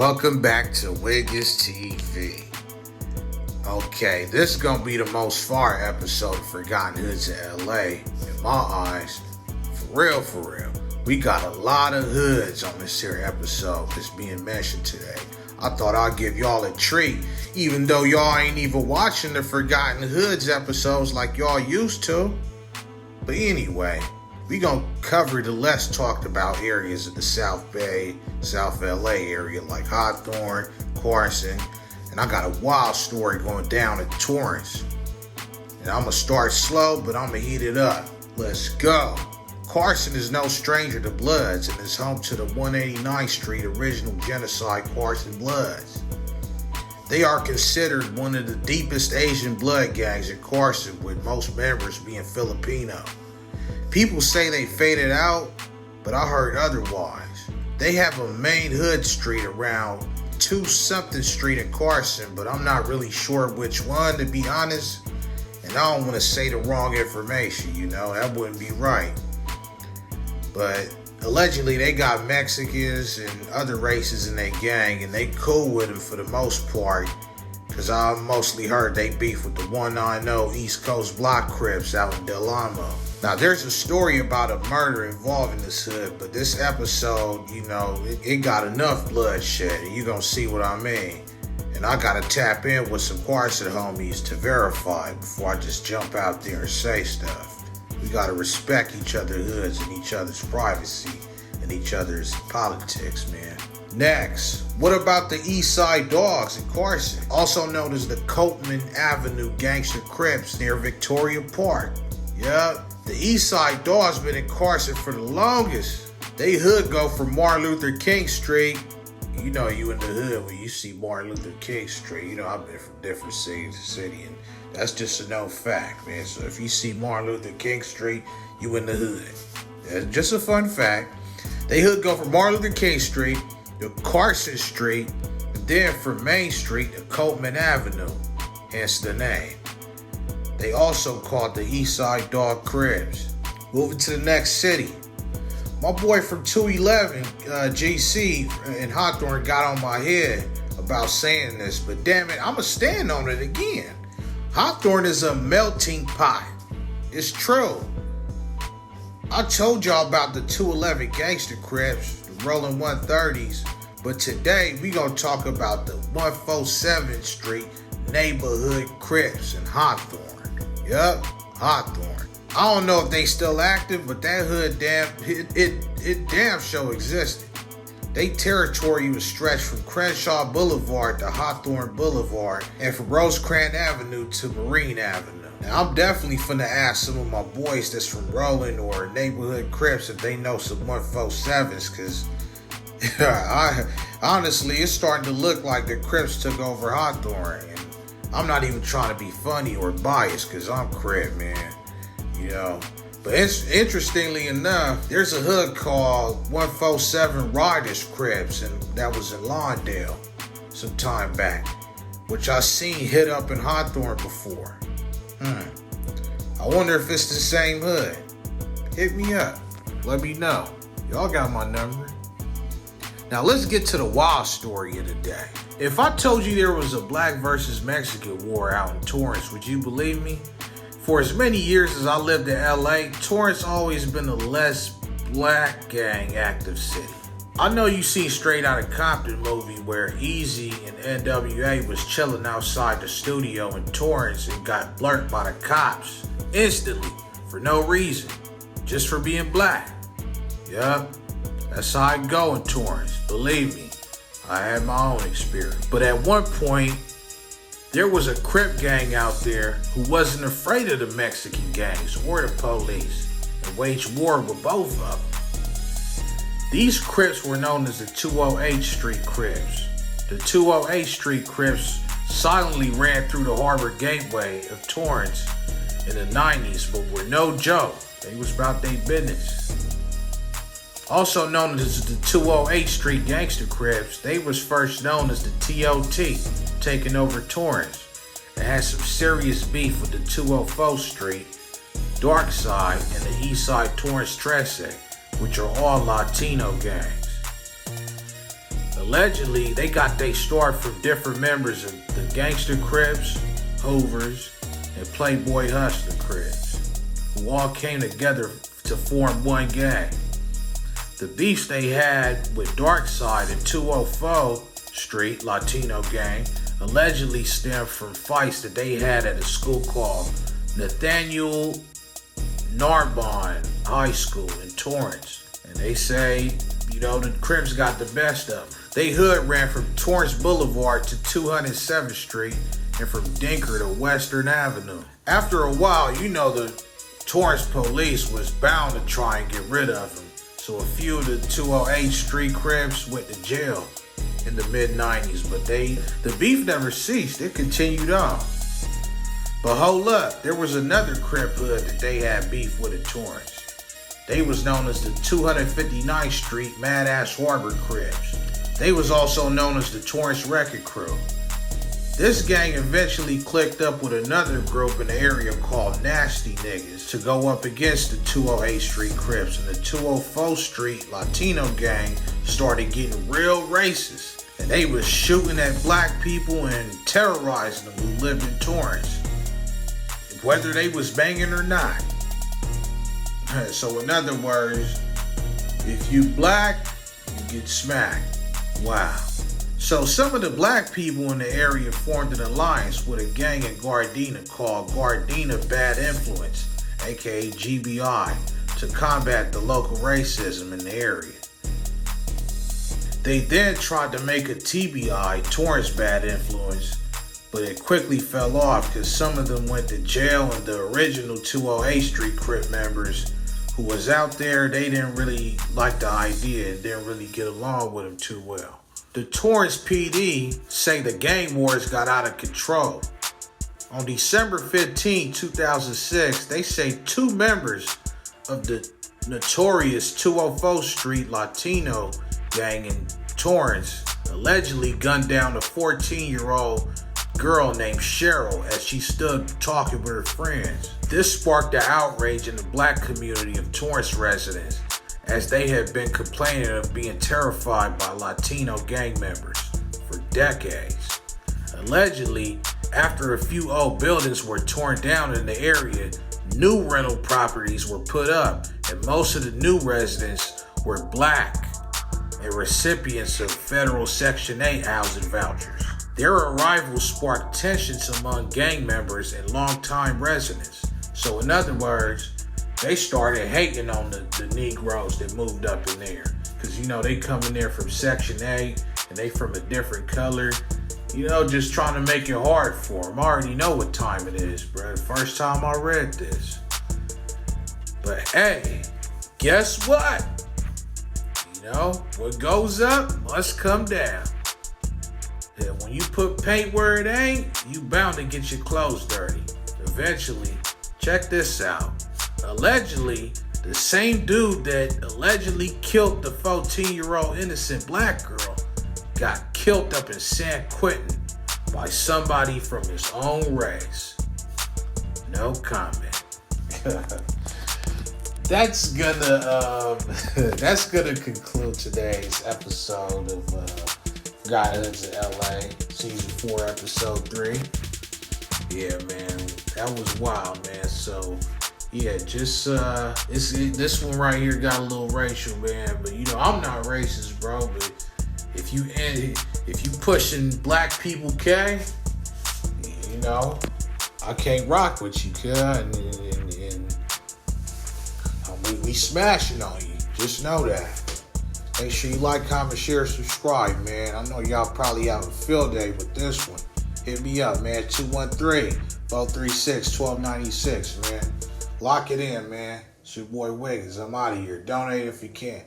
Welcome back to WigginsTV. Okay, this is gonna be the most far episode of Forgotten Hoods in LA, in my eyes. For real. We got a lot of hoods on this here episode that's being mentioned today. I thought I'd give y'all a treat, even though y'all ain't even watching the Forgotten Hoods episodes like y'all used to. But anyway, we gonna cover the less talked about areas of the South Bay, South LA area like Hawthorne, Carson, and I got a wild story going down at Torrance. And I'm gonna start slow, but I'm gonna heat it up. Let's go. Carson is no stranger to Bloods and is home to the 189th Street original genocide Carson Bloods. They are considered one of the deepest Asian blood gangs in Carson, with most members being Filipino. People say they faded out, but I heard otherwise. They have a main hood street around 2-something Street in Carson, but I'm not really sure which one, to be honest. And I don't want to say the wrong information, that wouldn't be right. But allegedly they got Mexicans and other races in their gang, and they cool with them for the most part, because I mostly heard they beef with the 190 East Coast Block Crips out in Del Amo. Now, there's a story about a murder involving this hood, but this episode, it got enough bloodshed, and you're going to see what I mean. And I got to tap in with some Carson homies to verify before I just jump out there and say stuff. We got to respect each other's hoods and each other's privacy and each other's politics, man. Next, what about the East Side Dogs in Carson, also known as the Coatman Avenue Gangster Crips near Victoria Park? Yup. The East Side Dogs been in Carson for the longest. They hood go from Martin Luther King Street. You in the hood when you see Martin Luther King Street. I've been from different cities to city, and that's just a known fact, man. So if you see Martin Luther King Street, you in the hood. That's just a fun fact. They hood go from Martin Luther King Street to Carson Street, and then from Main Street to Coatman Avenue, hence the name. They also called the East Side Dog Crips. Moving to the next city. My boy from 211, GC in Hawthorne, got on my head about saying this, but damn it, I'ma stand on it again. Hawthorne is a melting pot. It's true. I told y'all about the 211 Gangster Crips, the Rolling 130s, but today we gonna talk about the 147th Street Neighborhood Crips in Hawthorne. Yup, Hawthorne. I don't know if they still active, but that hood damn sure existed. They territory was stretched from Crenshaw Boulevard to Hawthorne Boulevard, and from Rosecrans Avenue to Marine Avenue. Now, I'm definitely finna ask some of my boys that's from Rolling or Neighborhood Crips if they know some 147s, because honestly, it's starting to look like the Crips took over Hawthorne. And I'm not even trying to be funny or biased, because I'm Crip, man. But interestingly enough, there's a hood called 147 Riders Crips, and that was in Lawndale some time back, which I seen hit up in Hawthorne before. I wonder if it's the same hood. Hit me up. Let me know. Y'all got my number. Now let's get to the wild story of the day. If I told you there was a Black versus Mexican war out in Torrance, would you believe me? For as many years as I lived in LA, Torrance always been a less black gang active city. I know you seen Straight Outta Compton movie where Easy and NWA was chilling outside the studio in Torrance and got blurted by the cops instantly for no reason, just for being black. Yup, that's how I go in Torrance, believe me. I had my own experience. But at one point, there was a Crip gang out there who wasn't afraid of the Mexican gangs or the police and waged war with both of them. These Crips were known as the 208 Street Crips. The 208 Street Crips silently ran through the Harbor Gateway of Torrance in the 90s, but were no joke. They was about their business. Also known as the 208 Street Gangster Crips, they was first known as the TOT, taking over Torrance, and had some serious beef with the 204 Street, Dark Side, and the East Side Torrance Trece, which are all Latino gangs. Allegedly, they got their start from different members of the Gangster Crips, Hoovers, and Playboy Hustler Crips, who all came together to form one gang. The beefs they had with Darkside and 204 Street Latino gang allegedly stemmed from fights that they had at a school called Nathaniel Narbonne High School in Torrance. And they say, the Crips got the best of them. They hood ran from Torrance Boulevard to 207th Street and from Dinker to Western Avenue. After a while, the Torrance police was bound to try and get rid of them. So a few of the 208th Street Crips went to jail in the mid-90s, but the beef never ceased. It continued on. But hold up, there was another Crip hood that they had beef with at Torrance. They was known as the 259th Street Mad-Ass Harbor Crips. They was also known as the Torrance Record Crew. This gang eventually clicked up with another group in the area called Nasty Niggas to go up against the 208th Street Crips, and the 204th Street Latino gang started getting real racist. And they was shooting at black people and terrorizing them who lived in Torrance, whether they was banging or not. So in other words, if you black, you get smacked. Wow. So some of the black people in the area formed an alliance with a gang in Gardena called Gardena Bad Influence, aka GBI, to combat the local racism in the area. They then tried to make a TBI, Torrance Bad Influence, but it quickly fell off because some of them went to jail, and the original 208th Street Crip members who was out there, they didn't really like the idea and didn't really get along with them too well. The Torrance PD say the gang wars got out of control. On December 15, 2006, they say 2 members of the notorious 204th Street Latino gang in Torrance allegedly gunned down a 14-year-old girl named Cheryl as she stood talking with her friends. This sparked the outrage in the black community of Torrance residents, as they had been complaining of being terrified by Latino gang members for decades. Allegedly, after a few old buildings were torn down in the area, new rental properties were put up, and most of the new residents were black and recipients of federal Section 8 housing vouchers. Their arrival sparked tensions among gang members and longtime residents. So in other words, they started hating on the Negroes that moved up in there. Because, they come in there from Section 8 and they from a different color. Just trying to make it hard for them. I already know what time it is, bro. First time I read this. But hey, guess what? What goes up must come down. And when you put paint where it ain't, you bound to get your clothes dirty. Eventually, check this out. Allegedly, the same dude that allegedly killed the 14-year-old innocent black girl got killed up in San Quentin by somebody from his own race. No comment. That's gonna conclude today's episode of Godhoods in LA, Season 4, Episode 3. Yeah, man, that was wild, man. So, yeah, just, this one right here got a little racial, man. But, I'm not racist, bro. But if you pushing black people, okay, I can't rock with you, cuz. And we smashing on you. Just know that. Make sure you like, comment, share, subscribe, man. I know y'all probably have a field day with this one. Hit me up, man. 213-436-1296, man. Lock it in, man. It's your boy Wiggins. I'm out of here. Donate if you can.